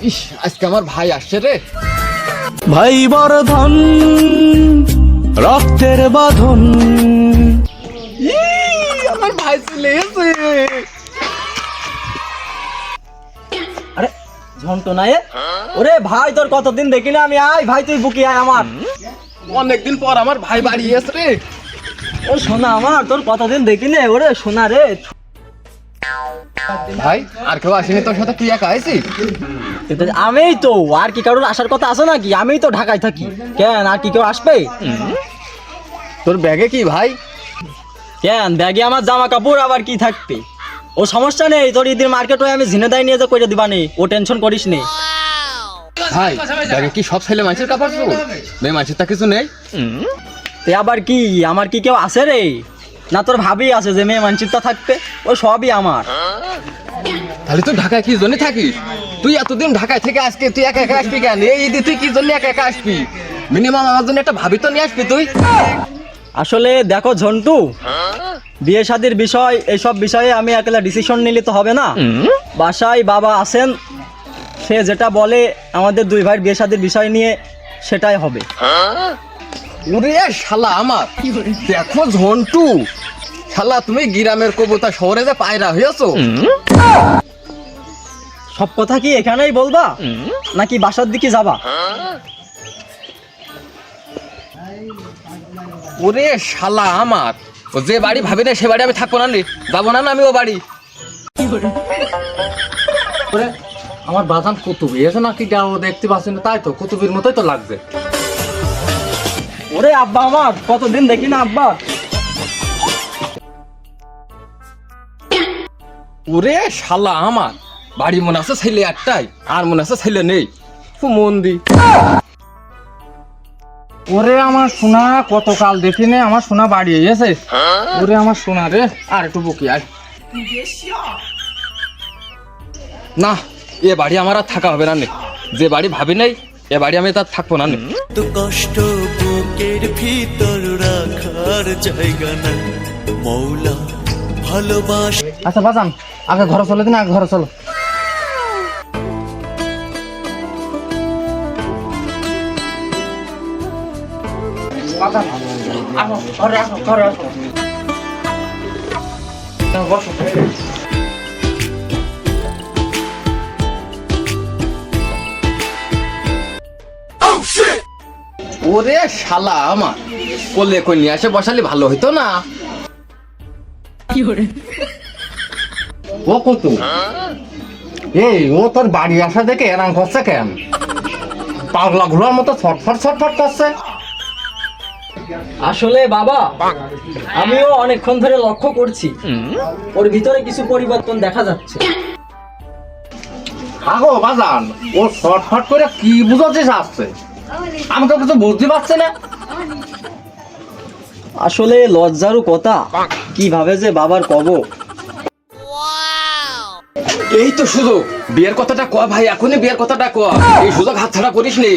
ইস, আজকে আমার ভাই আসছে রে। ভাই বর্ধন রক্তের বাঁধন। আমার ভাই চলে এসে। আরে ঝন্টু না ওরে ভাই, তোর কতদিন দেখি না আমি। আয় ভাই, তুই বুকি আয় আমার। অনেকদিন পর আমার ভাই বাড়ি এসে রে। ও সোনা আমার, তোর কতদিন দেখি না। ওরে সোনা রে। ভাই আর কেউ আসেনি তোর সাথে? তুই একা আইছিস? আমিই তো, আর কি কারোর আসার কথা আছে নাকি? আমিই তো ঢাকায় থাকি। কেন, আর কি কেউ আসবে? তোর ব্যাগে কি ভাই? কেন, ব্যাগে আমার জামা কাপড়, আবার কি থাকবে? ও সমস্যা নেই, তোর ঈদের মার্কেট হয়ে আমি ঝিনেদাই নিয়ে যা করে দিবা নে, ও টেনশন করিস নে। ভাই ব্যাগে কি সব ছেলে মানুষের কাপড় চোপড়? মেয়ে মানুষের তা কিছু নেই? তে আবার কি, আমার কি কেউ আছে রে? না তোর ভাবি আছে যে মেয়ে মানচিত্র থাকবে? ও সবই আমার। তাহলে তুই ঢাকায় কি জন্য থাকিস? তুই এতদিন ঢাকায় থেকে আজকে তুই একা একা আসবি কেন? এই ঈদে তুই কি জন্য একা একা আসবি? মিনিমাম আমার জন্য একটা ভাবি তো নিয়ে আসবি তুই। আসলে দেখো ঝন্টু, বিয়ে শাদির বিষয়, এইসব বিষয়ে আমি একলা ডিসিশন নিলে তো হবে না। বাসায় বাবা আছেন, সে যেটা বলে আমাদের দুই ভাইয়ের বিয়ে শাদির বিষয় নিয়ে সেটাই হবে। ওরে শালা আমার, দেখো ঝন্টু, শালা তুমি গ্রামের কবুতর শহরে যে পায়রা হয়েছো। সব কথা কি এখানেই বলবা নাকি বাসার দিকে যাবা? ওরে শালা আমার, ও যে বাড়ি ভাবি না সে বাড়ি আমি থাকবো না রে, যাবো না আমি ও বাড়ি। ওরে আমার বাজান কুতুব এসে নাকি গাও দেখতে পাচ্ছি না, তাই তো কুতুবের মতোই তো লাগছে। ওরে আব্বা আমার, কতদিন দেখি না আব্বা। ওরে শালা আমার, বাড়ি মনে আছে ছেলে একটাই, আর মনে আছে ছেলে নেই। খুব মন দি। ওরে আমার সোনা, কতকাল দেখি নে, আমার সোনা বাড়ি এসে। ওরে আমার সোনা রে, আর একটু বুকি আয়। না, এ বাড়ি আমার আর থাকা হবে না নে। যে বাড়ি ভাবি নাই, এ বাড়ি আমি তার থাকবো না নে। তো কষ্ট বুকের ভিতর রাখার জায়গা নাই মৌলা ভালোবাস। আচ্ছা বাজান, আগে ঘরে চলে দিন, আগে ঘরে চলো। বাজান, আসো, ঘরে আসো, ঘরে আসো। বসো। ওরে শালা আমার, কোলে কই নিয়ে আসে বসালে ভালো হইতো না? ও কুতুব, এই ও তোর বাড়ি আসা দেখে এরাম করছে কেন? পাগলা ঘোড়ার মতো ছটফট ছটফট করছে। আসলে বাবা, আমিও অনেকক্ষণ ধরে লক্ষ্য করছি, ওর ভিতরে কিছু পরিবর্তন দেখা যাচ্ছে। আগো বাজান, ও ছটফট করে কি বুঝাতে চাচ্ছে? আমি তো কিছু বুঝতে পারছি না। আসলে লজ্জারও কথা, কিভাবে যে বাবার কব। এই তো সুযোগ, বিয়ের কথাটা কয় ভাই, এখনই বিয়ের কথাটা কয়। এই সুযোগ হাতছাড়া করিস নি।